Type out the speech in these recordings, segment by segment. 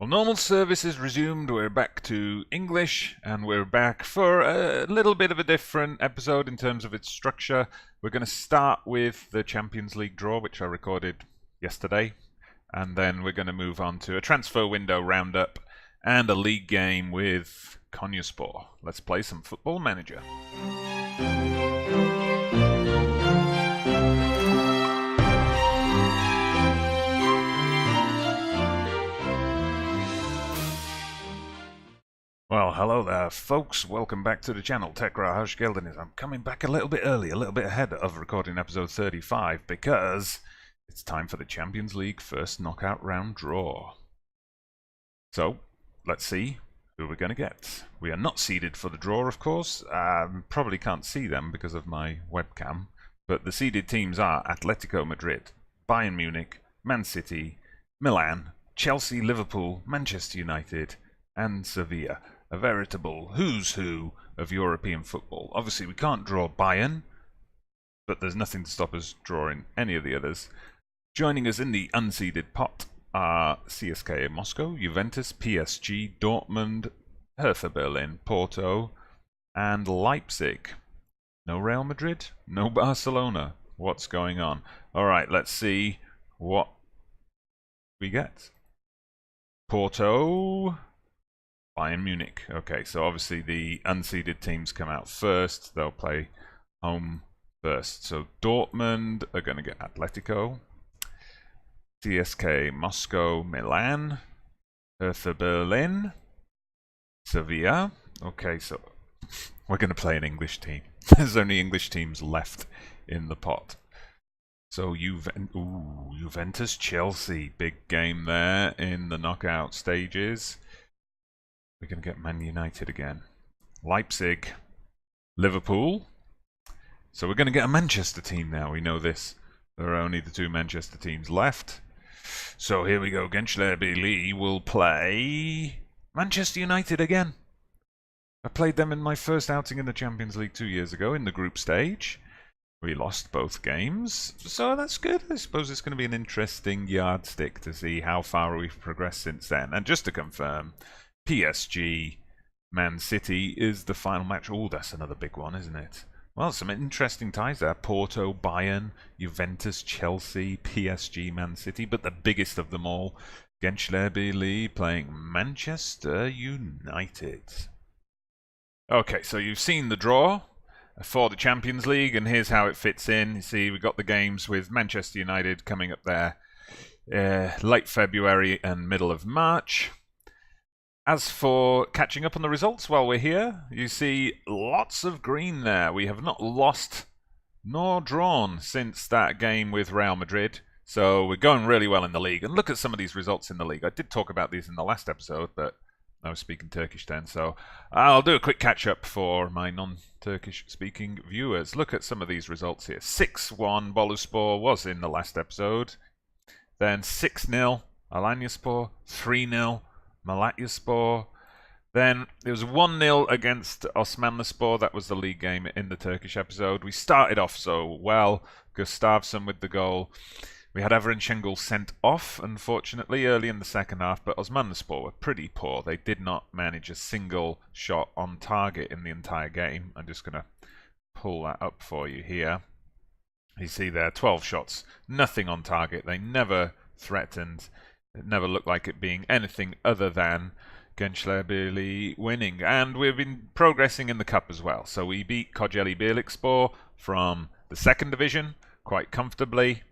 Well, normal service is resumed. We're back to English, and we're back for a little bit of a different episode in terms of its structure. We're going to start with the Champions League draw, which I recorded yesterday, and then we're going to move on to a transfer window roundup and a league game with Konyaspor. Let's play some Football Manager. Well, hello there, folks. Welcome back to the channel. Tekrar hoş geldiniz. I'm coming back a little bit early, a little bit ahead of recording episode 35 because it's time for the Champions League first knockout round draw. So, let's see who we're going to get. We are not seeded for the draw, of course. Probably can't see them because of my webcam. But the seeded teams are Atletico Madrid, Bayern Munich, Man City, Milan, Chelsea, Liverpool, Manchester United, and Sevilla. A veritable who's who of European football. Obviously, we can't draw Bayern, but there's nothing to stop us drawing any of the others. Joining us in the unseeded pot are CSKA Moscow, Juventus, PSG, Dortmund, Hertha Berlin, Porto, and Leipzig. No Real Madrid, no Barcelona. What's going on? Alright, let's see what we get. Porto, Bayern Munich. Okay, so obviously the unseeded teams come out first. They'll play home first. So Dortmund are going to get Atletico. CSKA Moscow, Milan. Hertha Berlin. Sevilla. Okay, so we're going to play an English team. There's only English teams left in the pot. So Juventus, Chelsea. Big game there in the knockout stages. We're going to get Man United again. Leipzig, Liverpool. So we're going to get a Manchester team now. We know this. There are only the two Manchester teams left. So here we go. Genclerbirligi will play Manchester United again. I played them in my first outing in the Champions League 2 years ago in the group stage. We lost both games, so that's good. I suppose it's going to be an interesting yardstick to see how far we've progressed since then. And just to confirm, PSG, Man City is the final match. Oh, that's another big one, isn't it? Well, some interesting ties there. Porto, Bayern, Juventus, Chelsea, PSG, Man City. But the biggest of them all, Genclerbirligi playing Manchester United. Okay, so you've seen the draw for the Champions League, and here's how it fits in. You see, we've got the games with Manchester United coming up there late February and middle of March. As for catching up on the results while we're here, you see lots of green there. We have not lost nor drawn since that game with Real Madrid. So we're going really well in the league. And look at some of these results in the league. I did talk about these in the last episode, but I was speaking Turkish then. So I'll do a quick catch-up for my non-Turkish speaking viewers. Look at some of these results here. 6-1 Boluspor was in the last episode. Then 6-0 Antalyaspor. 3-0 Malatyaspor. Then it was 1-0 against Osmanlıspor. That was the league game in the Turkish episode. We started off so well. Gustafsson with the goal. We had Evren Şengül sent off, unfortunately, early in the second half, but Osmanlıspor were pretty poor. They did not manage a single shot on target in the entire game. I'm just going to pull that up for you here. You see there, 12 shots, nothing on target. They never threatened. It never looked like it being anything other than Genclerbirligi winning. And we've been progressing in the cup as well. So we beat Kocaeli Birlikspor from the second division quite comfortably.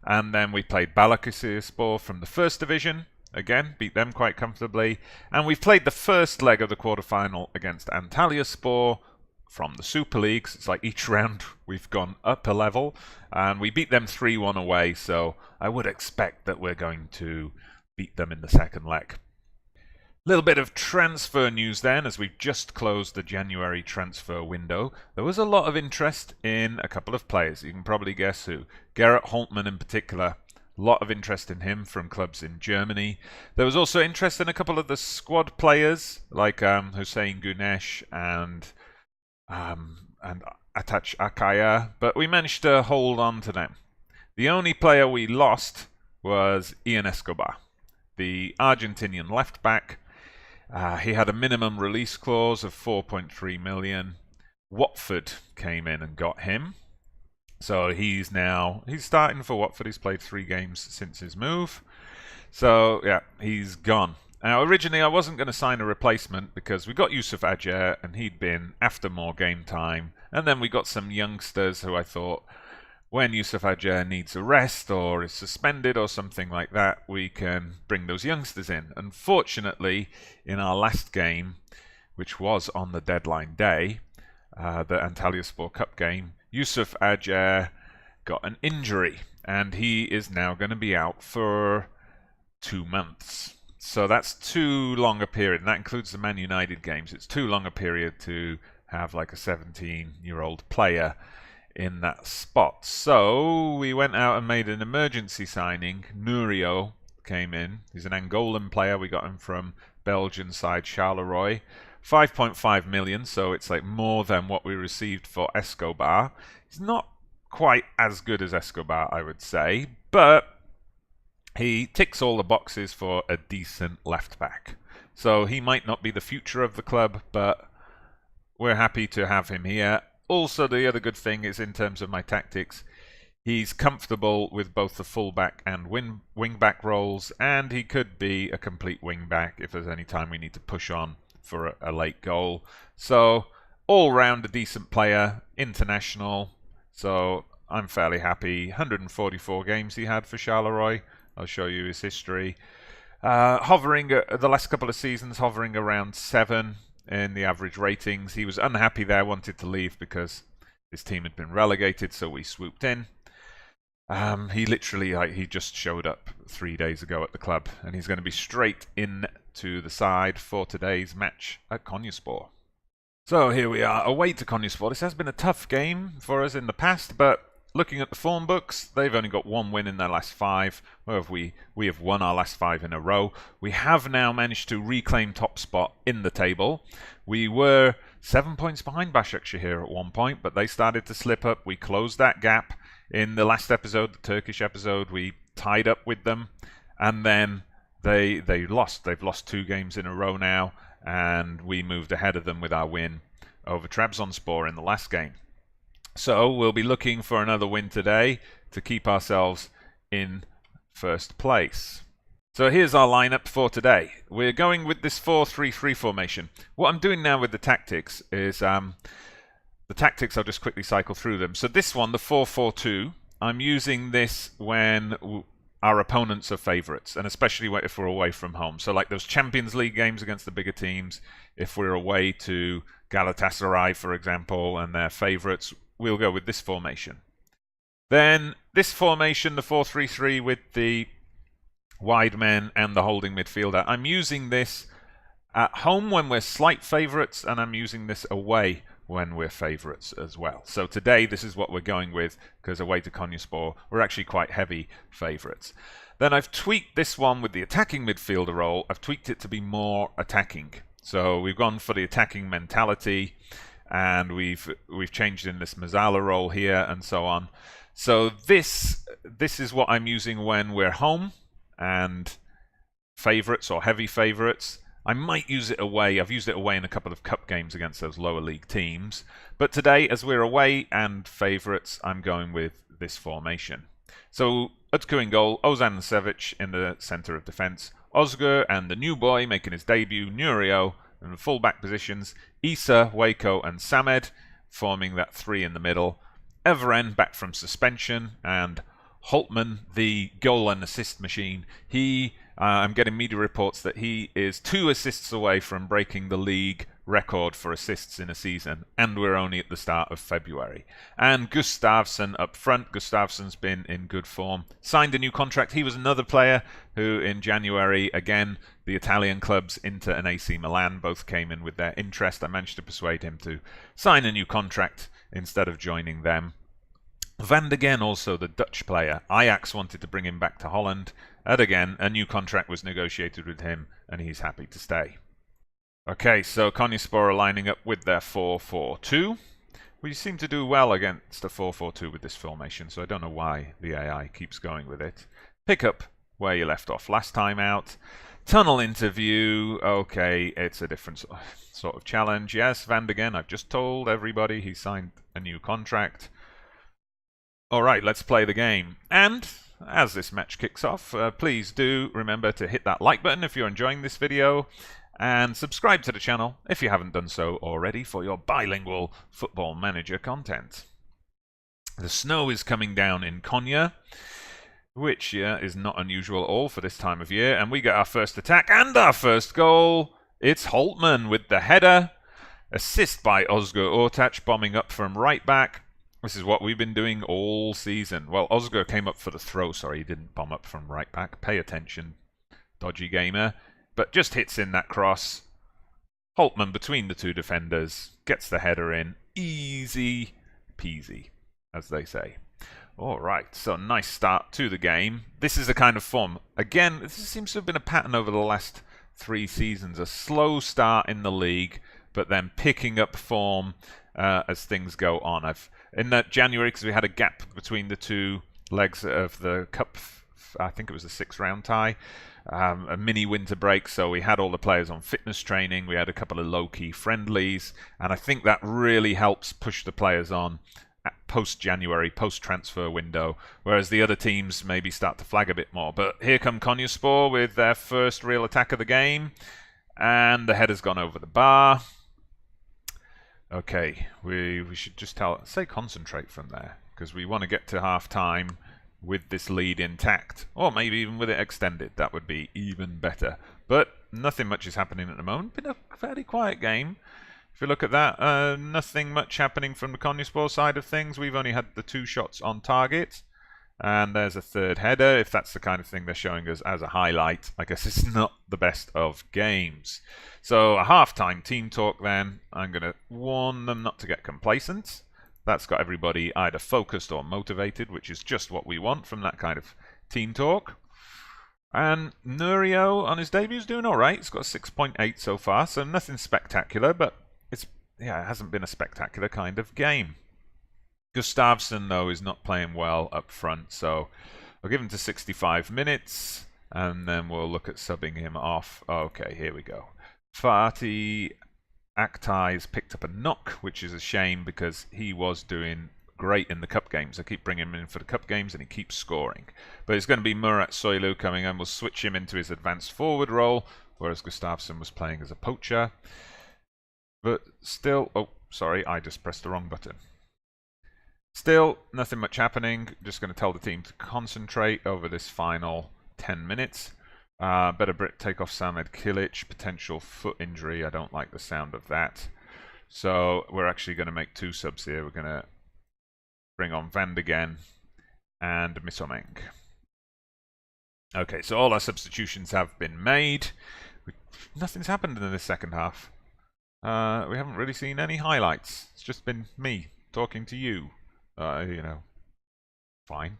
And then we played Balıkesirspor from the first division. Again, beat them quite comfortably. And we've played the first leg of the quarterfinal against Antalyaspor from the Super Lig. It's like each round we've gone up a level. And we beat them 3-1 away. So I would expect that we're going to beat them in the second leg. Little bit of transfer news then, as we've just closed the January transfer window. There was a lot of interest in a couple of players. You can probably guess who. Gerrit Holtman in particular. A lot of interest in him from clubs in Germany. There was also interest in a couple of the squad players, like Hüseyin Güneş and Ataç Akaya, but we managed to hold on to them. The only player we lost was Ian Escobar, the Argentinian left back. He had a minimum release clause of 4.3 million. Watford came in and got him. So he's starting for Watford. He's played 3 games since his move. So yeah, he's gone. Now, originally, I wasn't going to sign a replacement because we got Yusuf Ajer and he'd been after more game time. And then we got some youngsters who I thought, when Yusuf Ajer needs a rest or is suspended or something like that, we can bring those youngsters in. Unfortunately, in our last game, which was on the deadline day, the Antalyaspor Cup game, Yusuf Ajer got an injury and he is now going to be out for 2 months. So that's too long a period, and that includes the Man United games. It's too long a period to have like a 17-year-old player in that spot. So we went out and made an emergency signing. Nurio came in. He's an Angolan player. We got him from Belgian side Charleroi. 5.5 million, so it's like more than what we received for Escobar. He's not quite as good as Escobar, I would say, but he ticks all the boxes for a decent left back. So he might not be the future of the club, but we're happy to have him here. Also, the other good thing is, in terms of my tactics, he's comfortable with both the fullback and wing-back roles, and he could be a complete wing-back if there's any time we need to push on for a late goal. So, all-round a decent player, international, so I'm fairly happy. 144 games he had for Charleroi. I'll show you his history. Hovering, the last couple of seasons, hovering around 7 in the average ratings. He was unhappy there, wanted to leave because his team had been relegated, so we swooped in. He literally, he just showed up 3 days ago at the club, and he's going to be straight in to the side for today's match at Konyaspor. So here we are, away to Konyaspor. This has been a tough game for us in the past, but looking at the form books, they've only got 1 win in their last 5. We have won our last 5 in a row. We have now managed to reclaim top spot in the table. We were 7 points behind Başakşehir at one point, but they started to slip up. We closed that gap in the last episode, the Turkish episode. We tied up with them, and then they lost. They've lost 2 games in a row now, and we moved ahead of them with our win over Trabzonspor in the last game. So we'll be looking for another win today to keep ourselves in first place. So here's our lineup for today. We're going with this 4-3-3 formation. What I'm doing now with the tactics is, I'll just quickly cycle through them. So this one, the 4-4-2, I'm using this when our opponents are favourites, and especially if we're away from home. So like those Champions League games against the bigger teams, if we're away to Galatasaray, for example, and they're favourites, we'll go with this formation. Then this formation, the 4-3-3 with the wide men and the holding midfielder, I'm using this at home when we're slight favourites, and I'm using this away when we're favourites as well. So today this is what we're going with, because away to Konyaspor we're actually quite heavy favourites. Then I've tweaked this one with the attacking midfielder role. I've tweaked it to be more attacking. So we've gone for the attacking mentality, and we've changed in this Mazzala role here and so on. So this is what I'm using when we're home and favourites or heavy favourites. I might use it away. I've used it away in a couple of cup games against those lower league teams. But today, as we're away and favourites, I'm going with this formation. So Utku in goal, Ozan Sevic in the centre of defence, Özgür and the new boy making his debut, Nurio, in the full-back positions, Isa, Waco and Samed forming that 3 in the middle, Evren back from suspension, and Holtman, the goal and assist machine. I'm getting media reports that he is 2 assists away from breaking the league record for assists in a season, and we're only at the start of February. And Gustafsson up front. Gustafsson's been in good form. Signed a new contract. He was another player who in January, again, the Italian clubs, Inter and AC Milan, both came in with their interest. I managed to persuade him to sign a new contract instead of joining them. Van de Gen, also the Dutch player. Ajax wanted to bring him back to Holland, and again, a new contract was negotiated with him, and he's happy to stay. Okay, so Konyaspor are lining up with their 4-4-2. We seem to do well against a 4-4-2 with this formation, so I don't know why the AI keeps going with it. Pick up where you left off last time out. Tunnel interview. Okay, it's a different sort of challenge. Yes, Van de Ven, I've just told everybody he signed a new contract. Alright, let's play the game. And as this match kicks off, please do remember to hit that like button if you're enjoying this video, and subscribe to the channel if you haven't done so already for your bilingual Football Manager content. The snow is coming down in Konya, which is not unusual at all for this time of year, and we get our first attack and our first goal. It's Holtman with the header, assist by Özgür Ortaç, bombing up from right back. This is what we've been doing all season. Well, Özgür came up for the throw, sorry, he didn't bomb up from right back. Pay attention, dodgy gamer. But just hits in that cross. Holtman between the two defenders, gets the header in. Easy peasy, as they say. Alright, so nice start to the game. This is the kind of form. Again, this seems to have been a pattern over the last 3 seasons. A slow start in the league, but then picking up form as things go on. In that January, because we had a gap between the 2 legs of the Cup, I think it was a 6-round tie, a mini winter break, so we had all the players on fitness training, we had a couple of low-key friendlies, and I think that really helps push the players on post-January, post-transfer window, whereas the other teams maybe start to flag a bit more. But here come Konyaspor with their first real attack of the game, and the header's gone over the bar. Okay, we should just say concentrate from there, because we want to get to half-time with this lead intact, or maybe even with it extended. That would be even better. But nothing much is happening at the moment. Been a fairly quiet game. If you look at that, nothing much happening from the Konyaspor side of things. We've only had the 2 shots on target, and there's a third header. If that's the kind of thing they're showing us as a highlight, I guess it's not the best of games. So a half-time team talk then. I'm going to warn them not to get complacent. That's got everybody either focused or motivated, which is just what we want from that kind of team talk. And Nurio on his debut is doing alright. He's got a 6.8 so far, so nothing spectacular, but it hasn't been a spectacular kind of game. Gustafsson, though, is not playing well up front, so I'll give him to 65 minutes, and then we'll look at subbing him off. Okay, here we go. Fatih Aktai's picked up a knock, which is a shame because he was doing great in the cup games. I keep bringing him in for the cup games and he keeps scoring. But it's going to be Murat Soylu coming in. We'll switch him into his advanced forward role, whereas Gustafsson was playing as a poacher. But still, oh, sorry, I just pressed the wrong button. Still, nothing much happening. Just going to tell the team to concentrate over this final 10 minutes. Better take off Samed Kilic, potential foot injury. I don't like the sound of that. So we're actually going to make 2 subs here. We're going to bring on Van de Ven and Misomeng. Okay, so all our substitutions have been made. Nothing's happened in the second half. We haven't really seen any highlights. It's just been me talking to you. You know, fine.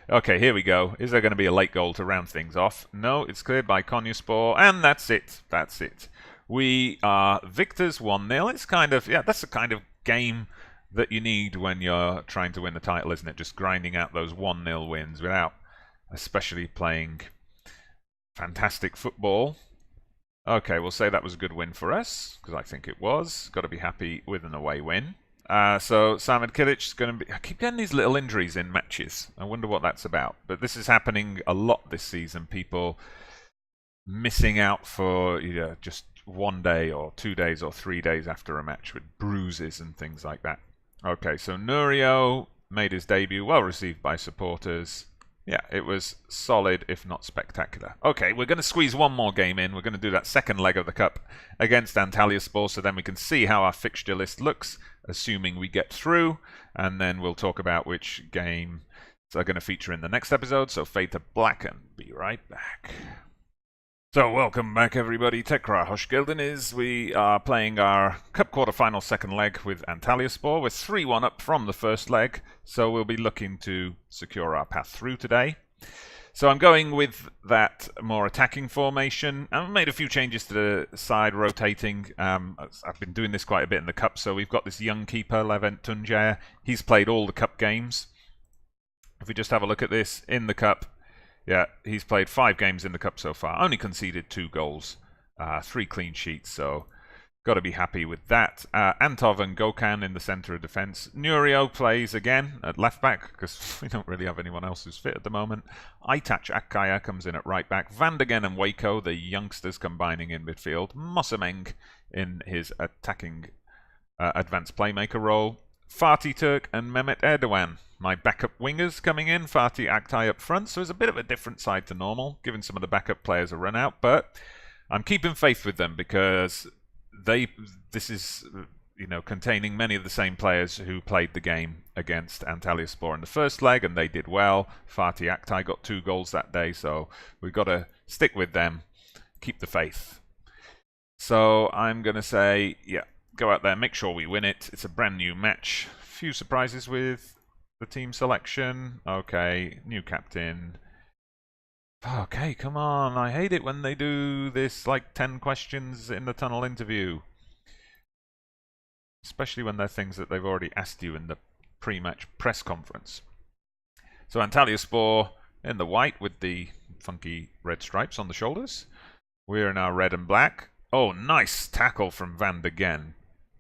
Okay, here we go. Is there going to be a late goal to round things off? No, it's cleared by Konyaspor, and that's it. That's it. We are victors 1-0. It's kind of, yeah, that's the kind of game that you need when you're trying to win the title, isn't it? Just grinding out those 1-0 wins without especially playing fantastic football. Okay, we'll say that was a good win for us, because I think it was. Got to be happy with an away win. So Samed Kilic is going to be... I keep getting these little injuries in matches. I wonder what that's about. But this is happening a lot this season. People missing out for just 1 day or 2 days or 3 days after a match with bruises and things like that. Okay, so Nurio made his debut. Well received by supporters. Yeah, it was solid, if not spectacular. Okay, we're going to squeeze one more game in. We're going to do that second leg of the Cup against Antalyaspor, so then we can see how our fixture list looks, assuming we get through, and then we'll talk about which games are going to feature in the next episode. So fade to black and be right back. So welcome back everybody, Tekrar hoş geldiniz. We are playing our Cup quarter-final second leg with Antalyaspor. We're 3-1 up from the first leg, so we'll be looking to secure our path through today. So I'm going with that more attacking formation. I've made a few changes to the side rotating. I've been doing this quite a bit in the Cup, so we've got this young keeper, Levent Tuncer. He's played all the Cup games. If we just have a look at this, in the Cup, Yeah, he's played 5 games in the Cup so far. Only conceded 2 goals, 3 clean sheets, so got to be happy with that. Antov and Gökhan in the centre of defence. Nurio plays again at left back, because we don't really have anyone else who's fit at the moment. Aytaç Akkaya comes in at right back. Van der Gen and Waco, the youngsters, combining in midfield. Mosameng in his attacking advanced playmaker role. Fatih Turk and Mehmet Erdoğan, my backup wingers, coming in. Fatih Aktay up front, so it's a bit of a different side to normal, giving some of the backup players a run out, but I'm keeping faith with them because this is, you know, containing many of the same players who played the game against Antalyaspor in the first leg, and they did well. Fatih Aktay got 2 goals that day, so we've got to stick with them, keep the faith. So I'm going to say, yeah, go out there, make sure we win it. It's a brand new match. Few surprises with the team selection. Okay, new captain. Okay, come on. I hate it when they do this, like, 10 questions in the tunnel interview. Especially when they're things that they've already asked you in the pre-match press conference. So Antalyaspor in the white with the funky red stripes on the shoulders. We're now red and black. Oh, nice tackle from Van der Gen.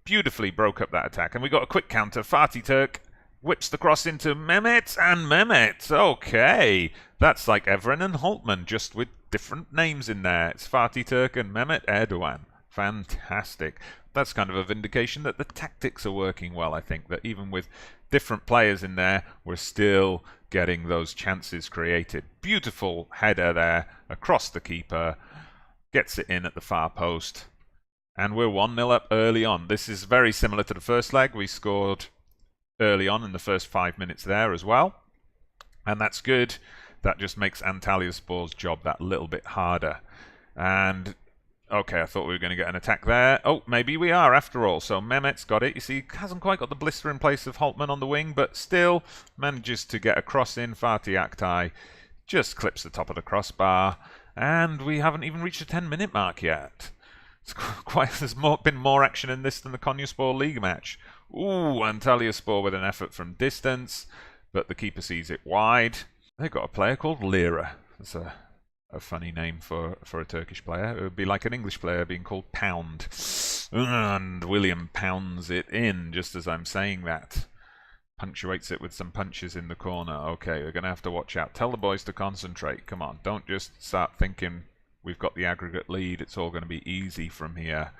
Beautifully broke up that attack. And we got a quick counter. Fatih Turk whips the cross into Mehmet, and Mehmet. Okay. That's like Evren and Holtman, just with different names in there. It's Fatih Turk and Mehmet Erdoğan. Fantastic. That's kind of a vindication that the tactics are working well, I think. That even with different players in there, we're still getting those chances created. Beautiful header there across the keeper. Gets it in at the far post. And we're 1-0 up early on. This is very similar to the first leg. We scored early on in the first 5 minutes there as well. And that's good. That just makes Antalyaspor's job that little bit harder. And, okay, I thought we were going to get an attack there. Oh, maybe we are after all. So Mehmet's got it. You see, hasn't quite got the blister in place of Holtman on the wing, but still manages to get a cross in. Fatih Aktay just clips the top of the crossbar. And we haven't even reached the 10-minute mark yet. There's been more action in this than the Konyaspor League match. Ooh, Antalyaspor with an effort from distance, but the keeper sees it wide. They've got a player called Lira. That's a funny name for a Turkish player. It would be like an English player being called Pound. And William pounds it in just as I'm saying that. Punctuates it with some punches in the corner. Okay, we're going to have to watch out. Tell the boys to concentrate. Come on, don't just start thinking we've got the aggregate lead. It's all going to be easy from here.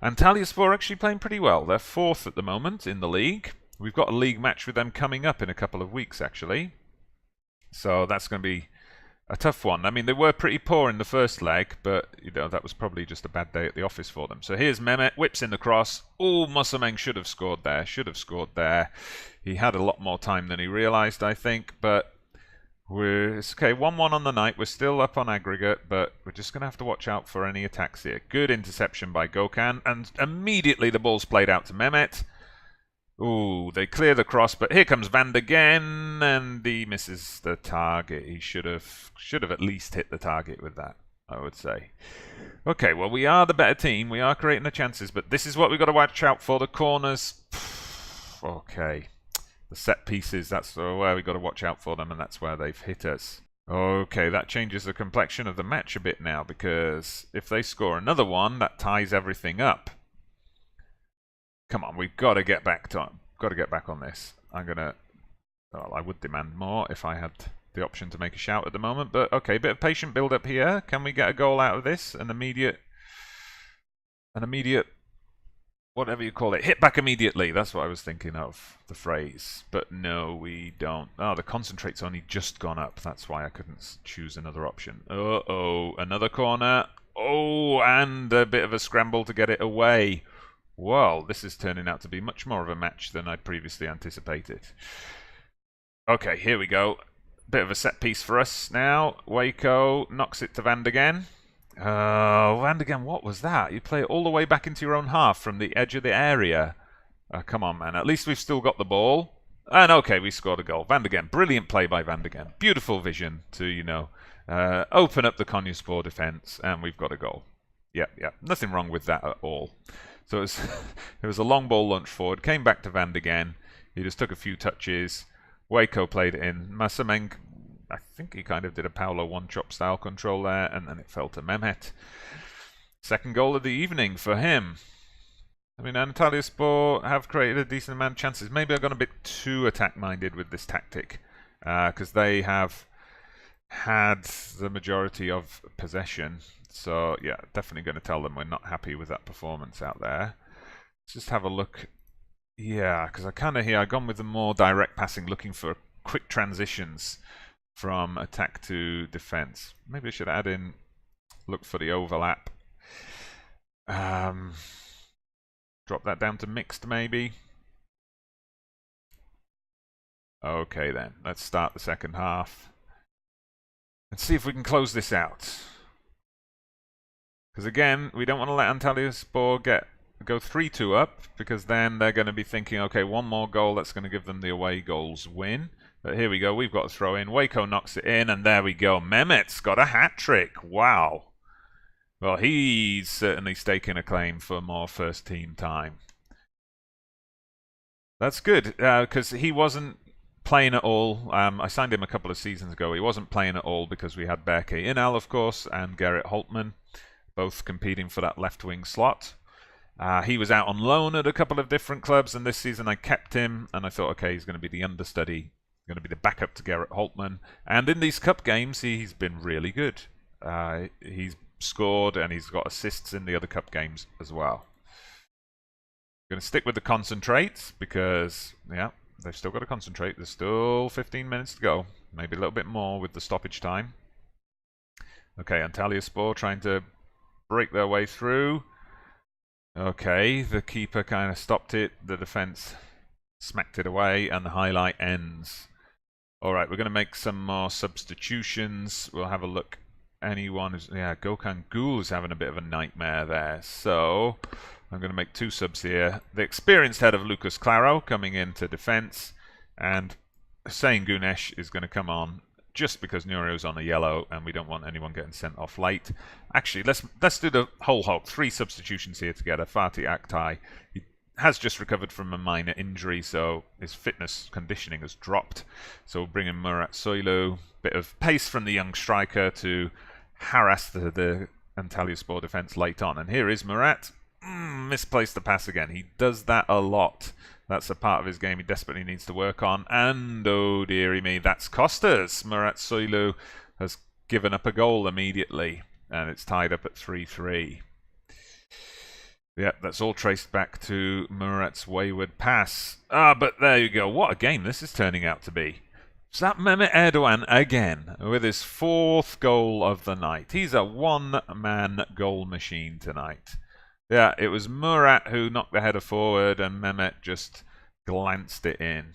Antalyaspor actually playing pretty well. They're 4th at the moment in the league. We've got a league match with them coming up in a couple of weeks, actually. So that's going to be a tough one. I mean, they were pretty poor in the first leg, but, you know, that was probably just a bad day at the office for them. So here's Mehmet, whips in the cross. Oh, Mosameng should have scored there. Should have scored there. He had a lot more time than he realised, I think, but it's okay, 1-1 on the night. We're still up on aggregate, but we're just going to have to watch out for any attacks here. Good interception by Gökhan, and immediately the ball's played out to Mehmet. Ooh, they clear the cross, but here comes Van der Gen, and he misses the target. He should have at least hit the target with that, I would say. Okay, well, we are the better team. We are creating the chances, but this is what we've got to watch out for. The corners. Okay. The set pieces, that's where we've got to watch out for them, and that's where they've hit us. Okay, that changes the complexion of the match a bit now, because if they score another one, that ties everything up. Come on, we've got to get back on this. Well, I would demand more if I had the option to make a shout at the moment, but okay, bit of patient build up here. Can we get a goal out of this? An immediate, whatever you call it, hit back immediately. That's what I was thinking of, the phrase. But no, we don't. Oh, the concentrate's only just gone up. That's why I couldn't choose another option. Uh-oh, another corner. Oh, and a bit of a scramble to get it away. Well, this is turning out to be much more of a match than I'd previously anticipated. Okay, here we go. Bit of a set piece for us now. Waco knocks it to Van der Gen. Van der Gen, what was that? You play it all the way back into your own half from the edge of the area. Come on, man. At least we've still got the ball. And okay, we scored a goal. Van der Gen, brilliant play by Van der Gen. Beautiful vision to, you know, open up the Konyaspor defence, and we've got a goal. Yep. Nothing wrong with that at all. So it was a long ball launch forward, came back to Van der Gen. He just took a few touches. Waco played it in. Mosameng I think he kind of did a Paolo one-chop style control there, and then it fell to Mehmet. Second goal of the evening for him. I mean, Antalyaspor have created a decent amount of chances. Maybe I've gone a bit too attack-minded with this tactic, because they have had the majority of possession. So, yeah, definitely going to tell them we're not happy with that performance out there. Let's just have a look. Yeah, because I kind of here, I've gone with the more direct passing, looking for quick transitions from attack to defense. Maybe I should add in, look for the overlap. Drop that down to mixed, maybe. Okay, then. Let's start the second half. Let's see if we can close this out. Because again, we don't want to let Antalyaspor go 3-2 up, because then they're going to be thinking, okay, one more goal, that's going to give them the away goals win. But here we go, we've got a throw in. Waco knocks it in, and there we go. Mehmet's got a hat-trick. Wow. Well, he's certainly staking a claim for more first-team time. That's good, because he wasn't playing at all. I signed him a couple of seasons ago. He wasn't playing at all because we had Berke Inal, of course, and Gerrit Holtman, both competing for that left-wing slot. He was out on loan at a couple of different clubs, and this season I kept him, and I thought, okay, he's going to be the understudy, going to be the backup to Gerrit Holtman. And in these cup games, he's been really good. He's scored, and he's got assists in the other cup games as well. Going to stick with the concentrates because, yeah, they've still got to concentrate. There's still 15 minutes to go. Maybe a little bit more with the stoppage time. Okay, Antalyaspor trying to break their way through. Okay, the keeper kind of stopped it. The defense smacked it away, and the highlight ends. All right, we're going to make some more substitutions. We'll have a look. Anyone who's... Yeah, Gökhan Gül is having a bit of a nightmare there. So I'm going to make two subs here. The experienced head of Lucas Claro coming into defense, and Hüseyin Güneş is going to come on just because Nurio's on a yellow and we don't want anyone getting sent off late. Actually, let's do the whole hog. 3 substitutions here together. Fatih Aktay, he has just recovered from a minor injury, so his fitness conditioning has dropped. So we'll bring in Murat Soylu. Bit of pace from the young striker to harass the Antalyaspor defense late on. And here is Murat. Misplaced the pass again. He does that a lot. That's a part of his game he desperately needs to work on. And oh dearie me, that's cost us. Murat Soylu has given up a goal immediately, and it's tied up at 3-3. Yep, that's all traced back to Murat's wayward pass. But there you go. What a game this is turning out to be. Is that Mehmet Erdoğan again with his 4th goal of the night? He's a one-man goal machine tonight. Yeah, it was Murat who knocked the header forward, and Mehmet just glanced it in.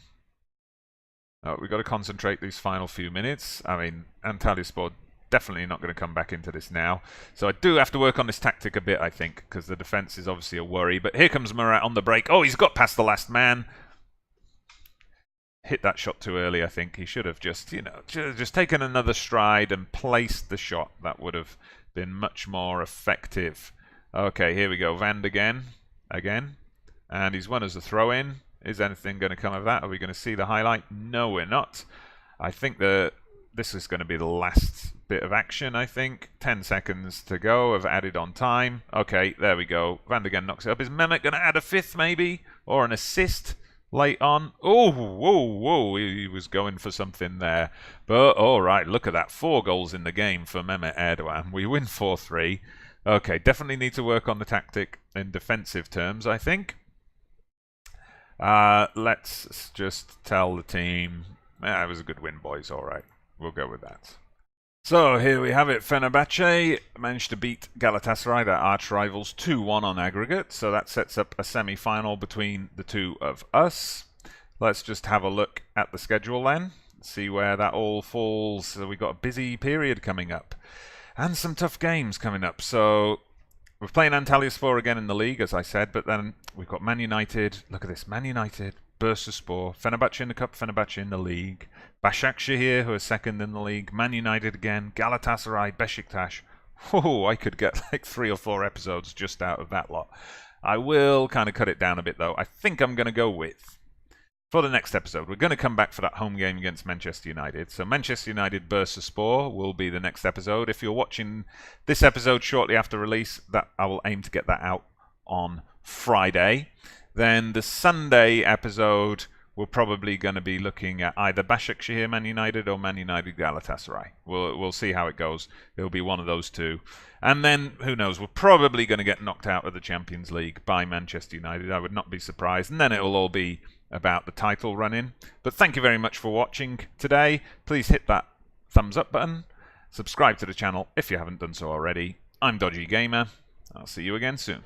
We've got to concentrate these final few minutes. I mean, Antalyaspor definitely not going to come back into this now. So I do have to work on this tactic a bit, I think, because the defense is obviously a worry. But here comes Murat on the break. Oh, he's got past the last man. Hit that shot too early, I think. He should have just, just taken another stride and placed the shot. That would have been much more effective. Okay, here we go. Vand again. And he's won as a throw-in. Is anything going to come of that? Are we going to see the highlight? No, we're not. I think that this is going to be the last bit of action, I think. 10 seconds to go. I've added on time. Okay, there we go. Van again knocks it up. Is Mehmet going to add a 5th, maybe? Or an assist late on? Oh, whoa. He was going for something there. But, all right, look at that. 4 goals in the game for Mehmet Erdoğan. We win 4-3. Okay, definitely need to work on the tactic in defensive terms, I think. Let's just tell the team, it was a good win, boys. All right, we'll go with that. So here we have it. Fenerbahce managed to beat Galatasaray, their arch rivals, 2-1 on aggregate. So that sets up a semi-final between the two of us. Let's just have a look at the schedule then, see where that all falls. So we've got a busy period coming up. And some tough games coming up. So we're playing Antalyaspor again in the league, as I said, but then we've got Man United. Look at this, Man United, Bursaspor, Fenerbahce in the cup, Fenerbahce in the league. Başakşehir, who are second in the league. Man United again, Galatasaray, Besiktas. Oh, I could get like 3 or 4 episodes just out of that lot. I will kind of cut it down a bit, though. I think I'm going to go with for the next episode. We're going to come back for that home game against Manchester United. So Manchester United Bursaspor will be the next episode. If you're watching this episode shortly after release, that I will aim to get that out on Friday. Then the Sunday episode, we're probably going to be looking at either Başakşehir Man United or Man United Galatasaray. We'll see how it goes. It'll be one of those two. And then, who knows, we're probably going to get knocked out of the Champions League by Manchester United. I would not be surprised. And then it'll all be about the title run-in. But thank you very much for watching today. Please hit that thumbs up button. Subscribe to the channel if you haven't done so already. I'm Dodgy Gamer. I'll see you again soon.